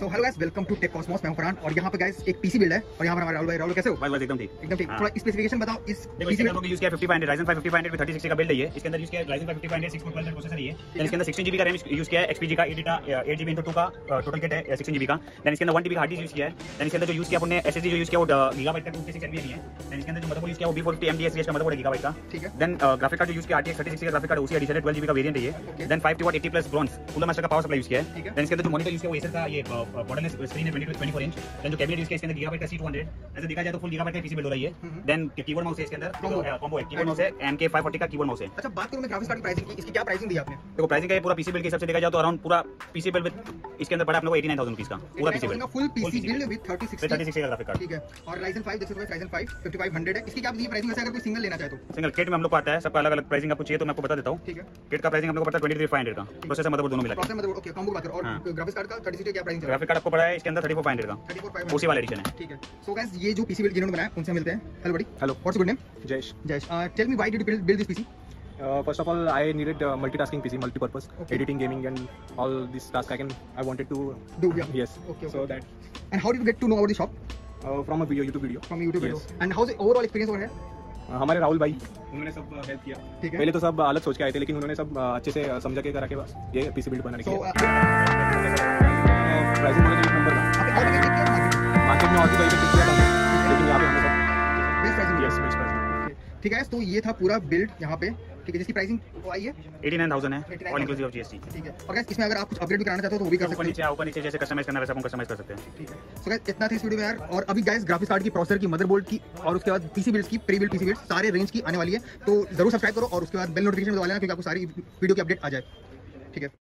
So hello guys, welcome to Tech Cosmos. मैं हूं फरहान और यहाँ पे गाइस एक पीसी बिल्ड है और यहाँ पर हमारे राहुल भाई। राहुल कैसे हो? बस एकदम ठीक। थोड़ा स्पेसिफिकेशन बताओ इस पीसी बिल्ड को यूज किया 5500 Ryzen 5 5500 with 3060 का बिल्ड है ये। इसके अंदर यूज किया Ryzen 5 5500 6.12 प्रोसेसर है ये। देन इसके अंदर 16GB का रैम यूज किया है, XPG का 8GB × 2 का टोटल किट है 16GB का। देन इसके अंदर 1TB का हार्ड डिस्क यूज किया है। देन इसके अंदर जो यूज किया हमने SSD जो यूज किया वो गीगाबाइट का 256 MB है। देन इसके अंदर जो मदरबोर्ड यूज किया वो B450 MDSH का मदरबोर्ड है गीगाबाइट का। ठीक है। देन ग्राफिक कार्ड जो यूज किया RTX 3060 का ग्राफिक कार्ड उसी एडिशन है 12GB का वेरिएंट है ये। Then 5W 80+ bronze Cooler Master का पावर सप्लाई यूज किया है। देन इसके अंदर जो मॉनिटर यूज किया वो Acer का ये बॉर्डरलेस स्क्रीन है 20-24 इंच। देन जो कैबिनेट यूज किया इसके अंदर गीगाबाइट का C200 ऐसे देखा जाए तो फुल गीगाबाइट का पीसी बिल्ड हो रही है। देन कीबोर्ड माउस है इसके अंदर कॉम्बो है, कीबोर्ड माउस है MK540 का कीबोर्ड माउस है। अच्छा, बात करूं मैं ग्राफिक्स कार्ड की प्राइसिंग की, इसकी क्या प्राइसिंग दी आपने? देखो प्राइसिंग का ये पूरा पीसी बिल्ड के हिसाब से देखा जाए तो अराउंड पूरा पीसी बिल्ड इसके अंदर पड़ा अपने को 89000 रुपीस का पूरा PC build, full PC build with 3060 का ग्राफिक कार्ड। ठीक है। और Ryzen 5 देखो, Ryzen 5 5500 है। इसकी क्या दी प्राइसिंग? वैसे अगर कोई सिंगल लेना चाहे तो सिंगल किट में हम लोग को आता है, सबका अलग अलग प्राइसिंग आपको चाहिए तो मैं आपको बता देता हूं। ठीक है। किट का प्राइसिंग हम लोग को पड़ता है 23500 का, प्रोसेसर मदरबोर्ड दोनों मिला के। प्रोसेसर मदरबोर्ड ओके, कॉम्बो बात करो। और ग्राफिक्स कार्ड का 3060 क्या प्राइसिंग है? ग्राफिक कार्ड आपको पड़ा है इसके अंदर 34500 का, 34500 उसी वाला एडिशन है। ठीक है। सो गाइस, ये जो पीसी बिल्ड जिन्होंने बनाया उनसे मिलते हैं। Hello buddy. Hello. What's your good name? Jayesh. Jayesh, tell me why did you build this PC? First of all, I needed multitasking PC, multi-purpose, Okay. editing, gaming, and all these tasks I wanted to Do yeah. yes. Okay. So that And how did you get to know about the shop? from a video, YouTube video. From YouTube Yes. video. And how's the overall experience over here? हमारे राहुल भाई उन्होंने सब help किया। ठीक है। पहले तो सब अलग सोच के आए थे लेकिन उन्होंने सब अच्छे से समझा के करा के बस ये पीसी बिल्ड बनाने के So लिए। प्राइसिंग वाला एक नंबर था। आपने और भी किया मार्केट? मार्केट में और भी कहीं पे किया था लेकिन यहाँ पे हमने सब best pricing yes best price. ठीक है। तो ये था पूरा बिल्ड यहाँ पे, ठीक है, जिसकी प्राइसिंग आई है 89000 है ऑल इंक्लूसिव ऑफ जीएसटी। ठीक है। और गाइस इसमें अगर आप कुछ अपग्रेड भी कराना चाहते हो तो वो भी कर ऊपर सकते हैं। नीचे जैसे कस्टमाइज करना वैसा हम कस्टमाइज कर सकते हैं। ठीक है। सो गाइस इतना था इस वीडियो में यार। और अभी गाइस ग्राफिक्स कार्ड की, प्रोसेसर की, मदरबोर्ड की और उसके बाद पीसी बिल्ड्स की, प्री बिल्ड पीसी बिल्ड्स सारे रेंज की आने वाली है। तो जरूर सब्सक्राइब करो और उसके बाद बेल नोटिफिकेशन दबा लेना क्योंकि आपको सारी वीडियो की अपडेट आ जाए। ठीक है।